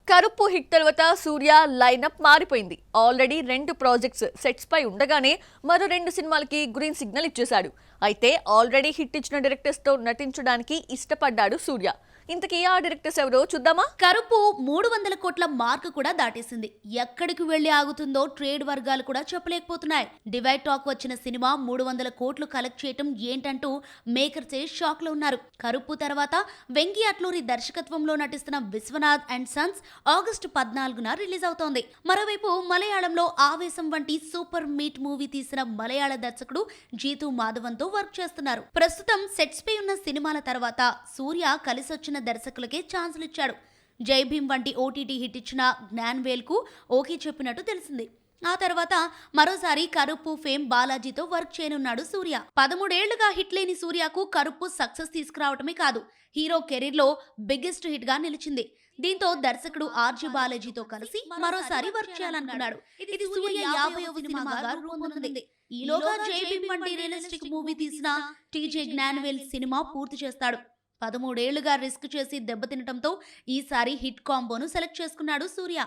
కరుపు hit తర్వాత సూర్య lineup మారిపోయింది. Already 2 projects sets పై ఉండగానే మరో 2 సినిమాలకి గ్రీన్ సిగ్నల్ ఇచ్చేశాడు. అయితే ఆల్రెడీ హిట్ ఇచ్చిన డైరెక్టర్స్ తో నటించడానికి ఇష్టపడ్డాడు సూర్య. ఇంతకీ ఆ డైరెక్టర్స్ ఎవరో చూద్దామా? కరుపు 300 కోట్ల మార్క్ కూడా దాటేసింది. ఎక్కడికి వెళ్లి ఆగుతుందో ట్రేడ్ వర్గాలు కూడా చెప్పలేకపోతున్నాయి. డివైడ్ టాక్ వచ్చిన సినిమా 300 కోట్లు కలెక్ట్ చేయటం ఏంటంటూ మేకర్సే షాక్ లో ఉన్నారు. కరుపు తర్వాత వెంకీ అట్లూరి దర్శకత్వంలో నటిస్తున్న విశ్వనాథ్ అండ్ సన్స్ ఆగస్టు 14న రిలీజ్ అవుతోంది. మరోవైపు మలయాళంలో ఆవేశం వంటి సూపర్ మీట్ మూవీ తీసిన మలయాళ దర్శకుడు జీతు మాధవన్ తో వర్క్ చేస్తున్నారు. ప్రస్తుతం సెట్స్ పై ఉన్న సినిమాల తర్వాత సూర్య కలిసొచ్చిన దర్శకులకే ఛాన్సులు ఇచ్చాడు. జై భీమ్ వంటి ఓటీటీ హిట్ ఇచ్చిన జ్ఞాన్వేల్ కు ఓకే చెప్పినట్టు తెలిసింది. ఆ తర్వాత మరోసారి కరుపు ఫేమ్ బాలాజీతో వర్క్ చేయనున్నాడు సూర్య. 13 ఏళ్లుగా హిట్ లేని సూర్యకు కరుపు సక్సెస్ తీసుకురావటమే కాదు, హీరో కెరీర్ లో బిగ్గెస్ట్ హిట్ గా నిలిచింది. దీంతో దర్శకుడు ఆర్జీ బాలాజీతో కలిసి మరోసారి వర్క్ చేయాలనుకున్నాడు. ఇది సూర్య 50వ సినిమాగా రూపొందుతుంది. ఈలోగా జై భీమ్ వంటి రియలిస్టిక్ మూవీ తీసిన టీజే జ్ఞాన్వేల్ సినిమా పూర్తి చేస్తాడు. 13 ఏళ్లుగా రిస్క్ చేసి దెబ్బతినటంతో ఈసారి హిట్ కాంబోను సెలెక్ట్ చేసుకున్నాడు సూర్య.